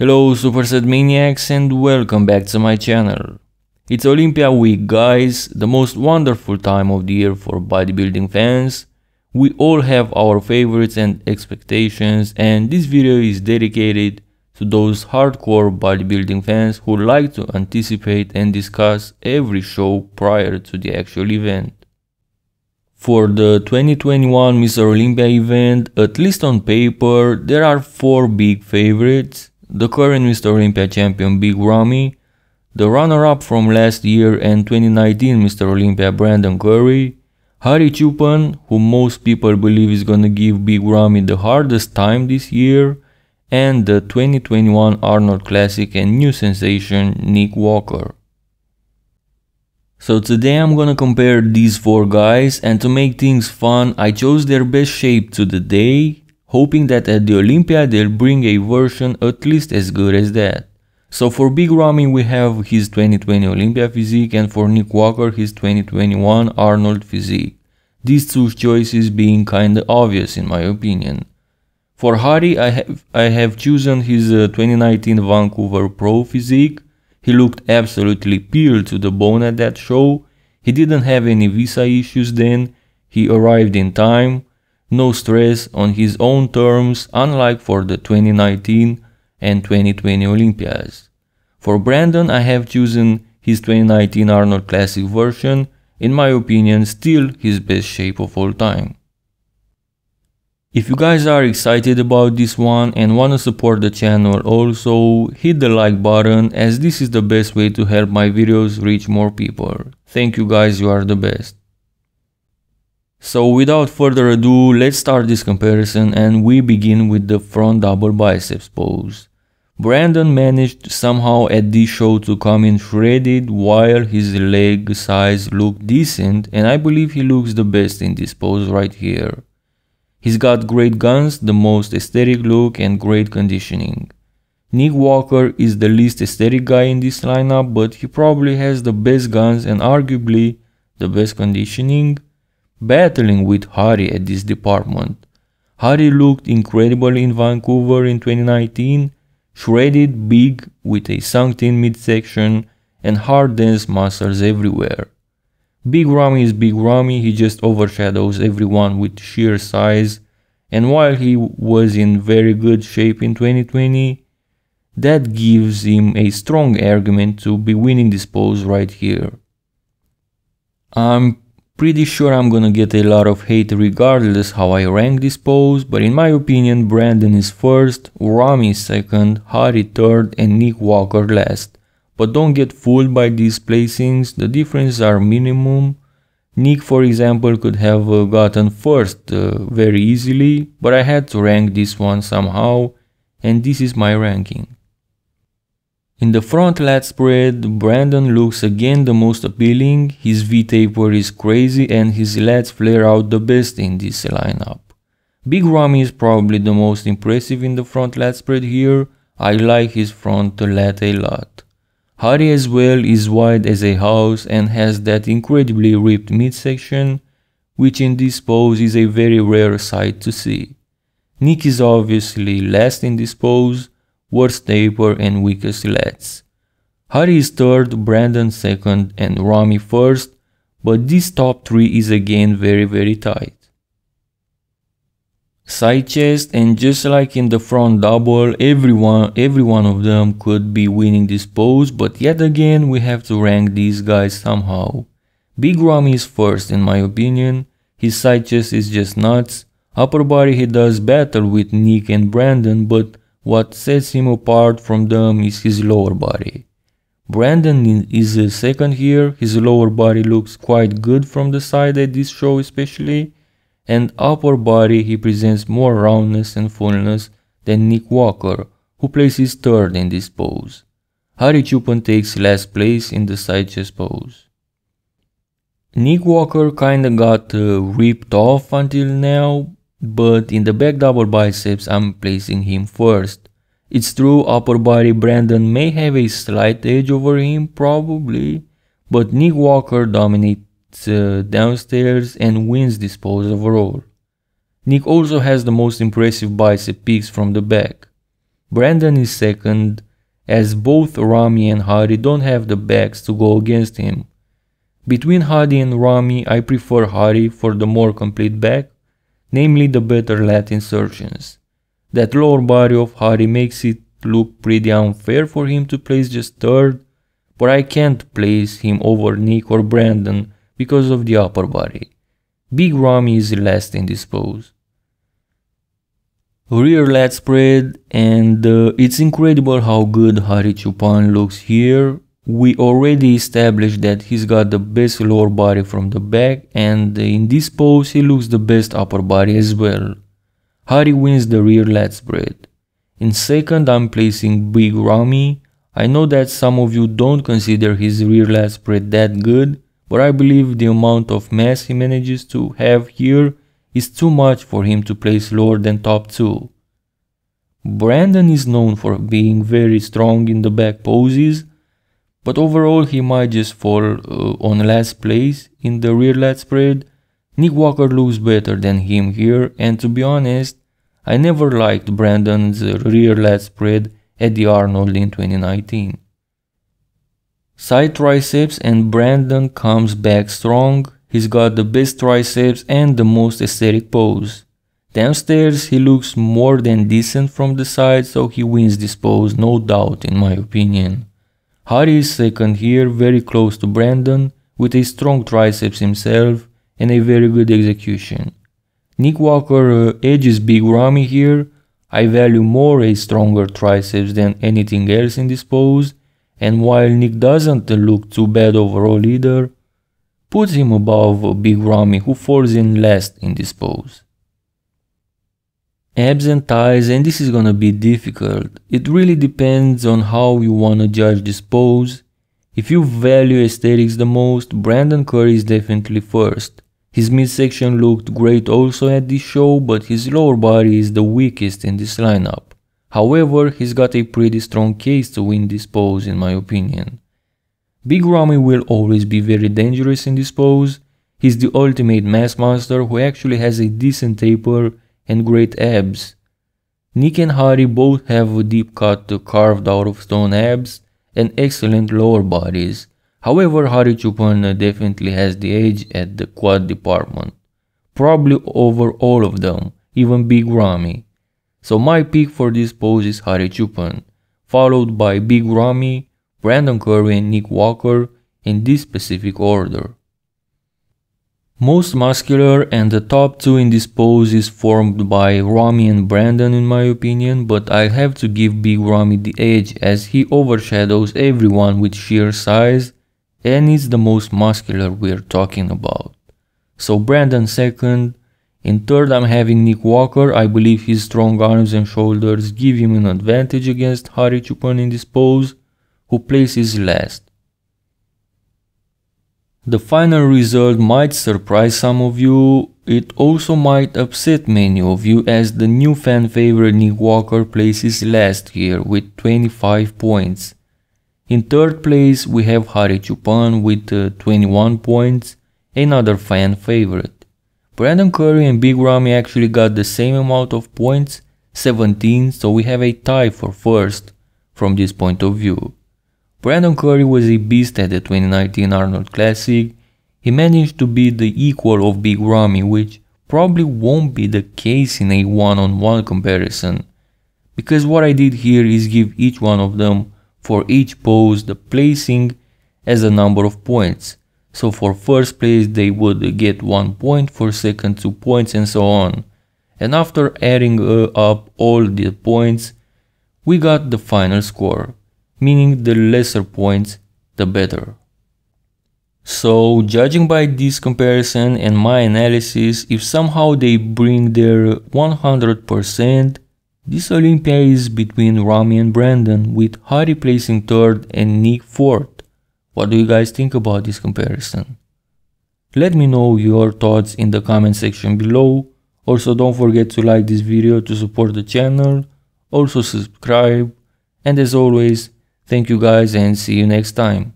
Hello Superset Maniacs and welcome back to my channel. It's Olympia week guys, the most wonderful time of the year for bodybuilding fans. We all have our favorites and expectations, and this video is dedicated to those hardcore bodybuilding fans who like to anticipate and discuss every show prior to the actual event. For the 2021 Mr. Olympia event, at least on paper, there are 4 big favorites: the current Mr. Olympia champion Big Ramy, the runner-up from last year and 2019 Mr. Olympia Brandon Curry, Hadi Choopan, who most people believe is gonna give Big Ramy the hardest time this year, and the 2021 Arnold Classic and new sensation Nick Walker. So today I'm gonna compare these 4 guys, and to make things fun I chose their best shape to the day, hoping that at the Olympia they'll bring a version at least as good as that. So for Big Ramy we have his 2020 Olympia physique, and for Nick Walker his 2021 Arnold physique. These two choices being kinda obvious in my opinion. For Hadi I have chosen his 2019 Vancouver Pro physique. He looked absolutely peeled to the bone at that show. He didn't have any visa issues then, he arrived in time, no stress, on his own terms, unlike for the 2019 and 2020 Olympias. For Brandon I have chosen his 2019 Arnold Classic version, in my opinion still his best shape of all time. If you guys are excited about this one and wanna support the channel also, hit the like button, as this is the best way to help my videos reach more people. Thank you guys, you are the best. So without further ado, let's start this comparison, and we begin with the front double biceps pose. Brandon managed somehow at this show to come in shredded while his leg size looked decent, and I believe he looks the best in this pose right here. He's got great guns, the most aesthetic look and great conditioning. Nick Walker is the least aesthetic guy in this lineup, but he probably has the best guns and arguably the best conditioning, battling with Hadi at this department. Hadi looked incredible in Vancouver in 2019, shredded, big, with a sunk-in midsection and hard dense muscles everywhere. Big Ramy is Big Ramy, he just overshadows everyone with sheer size, and while he was in very good shape in 2020, that gives him a strong argument to be winning this pose right here. I'm pretty sure I'm gonna get a lot of hate regardless how I rank this pose, but in my opinion Brandon is first, Ramy is second, Hadi third and Nick Walker last. But don't get fooled by these placings, the differences are minimum. Nick for example could have gotten first very easily, but I had to rank this one somehow, and this is my ranking. In the front lat spread, Brandon looks again the most appealing, his V-taper is crazy and his lats flare out the best in this lineup. Big Ramy is probably the most impressive in the front lat spread here, I like his front lat a lot. Hadi as well is wide as a house and has that incredibly ripped midsection, which in this pose is a very rare sight to see. Nick is obviously last in this pose, worst taper and weakest lats. Hadi is third, Brandon second and Ramy first, but this top 3 is again very tight. Side chest, and just like in the front double, every one of them could be winning this pose, but yet again we have to rank these guys somehow. Big Ramy is first in my opinion, his side chest is just nuts, upper body he does battle with Nick and Brandon, but what sets him apart from them is his lower body. Brandon is second here, his lower body looks quite good from the side at this show especially, and upper body he presents more roundness and fullness than Nick Walker, who places third in this pose. Hadi Choopan takes last place in the side chest pose. Nick Walker kinda got ripped off until now, but in the back double biceps I'm placing him first. It's true upper body Brandon may have a slight edge over him probably, but Nick Walker dominates downstairs and wins this pose overall. Nick also has the most impressive bicep peaks from the back. Brandon is second, as both Ramy and Hadi don't have the backs to go against him. Between Hadi and Ramy, I prefer Hadi for the more complete back, namely the better lat insertions. That lower body of Hadi makes it look pretty unfair for him to place just third, but I can't place him over Nick or Brandon because of the upper body. Big Ramy is last in this pose. Rear lat spread, and it's incredible how good Hadi Choopan looks here. We already established that he's got the best lower body from the back, and in this pose he looks the best upper body as well. Hadi wins the rear lat spread. In second, I'm placing Big Ramy. I know that some of you don't consider his rear lat spread that good, but I believe the amount of mass he manages to have here is too much for him to place lower than top 2. Brandon is known for being very strong in the back poses, but overall he might just fall on last place in the rear lat spread. Nick Walker looks better than him here, and to be honest, I never liked Brandon's rear lat spread at the Arnold in 2019. Side triceps, and Brandon comes back strong. He's got the best triceps and the most aesthetic pose. Downstairs he looks more than decent from the side, so he wins this pose, no doubt in my opinion. Hadi is second here, very close to Brandon, with a strong triceps himself and a very good execution. Nick Walker edges Big Ramy here. I value more a stronger triceps than anything else in this pose, and while Nick doesn't look too bad overall either, puts him above Big Ramy, who falls in last in this pose. Abs and thighs, and this is gonna be difficult. It really depends on how you wanna judge this pose. If you value aesthetics the most, Brandon Curry is definitely first. His midsection looked great also at this show, but his lower body is the weakest in this lineup. However, he's got a pretty strong case to win this pose in my opinion. Big Ramy will always be very dangerous in this pose. He's the ultimate mass monster who actually has a decent taper and great abs. Nick and Hadi both have a deep cut carved out of stone abs and excellent lower bodies. However, Hadi Choopan definitely has the edge at the quad department, probably over all of them, even Big Ramy. So my pick for this pose is Hadi Choopan, followed by Big Ramy, Brandon Curry and Nick Walker in this specific order. Most muscular, and the top 2 in this pose is formed by Ramy and Brandon in my opinion, but I have to give Big Ramy the edge as he overshadows everyone with sheer size and is the most muscular we're talking about. So Brandon second. In third, I'm having Nick Walker. I believe his strong arms and shoulders give him an advantage against Hadi Choopan in this pose, who places last. The final result might surprise some of you. It also might upset many of you, as the new fan favorite Nick Walker places last here with 25 points. In third place we have Hadi Choopan with 21 points, another fan favorite. Brandon Curry and Big Ramy actually got the same amount of points, 17, so we have a tie for first from this point of view. Brandon Curry was a beast at the 2019 Arnold Classic. He managed to be the equal of Big Ramy, which probably won't be the case in a one-on-one comparison, because what I did here is give each one of them for each pose the placing as a number of points. So for first place they would get 1 point, for second 2 points, and so on. And after adding up all the points, we got the final score, meaning the lesser points the better. So judging by this comparison and my analysis, if somehow they bring their 100%, this Olympia is between Ramy and Brandon, with Hadi placing third and Nick fourth. What do you guys think about this comparison? Let me know your thoughts in the comment section below. Also don't forget to like this video to support the channel. Also subscribe. And as always, thank you guys and see you next time.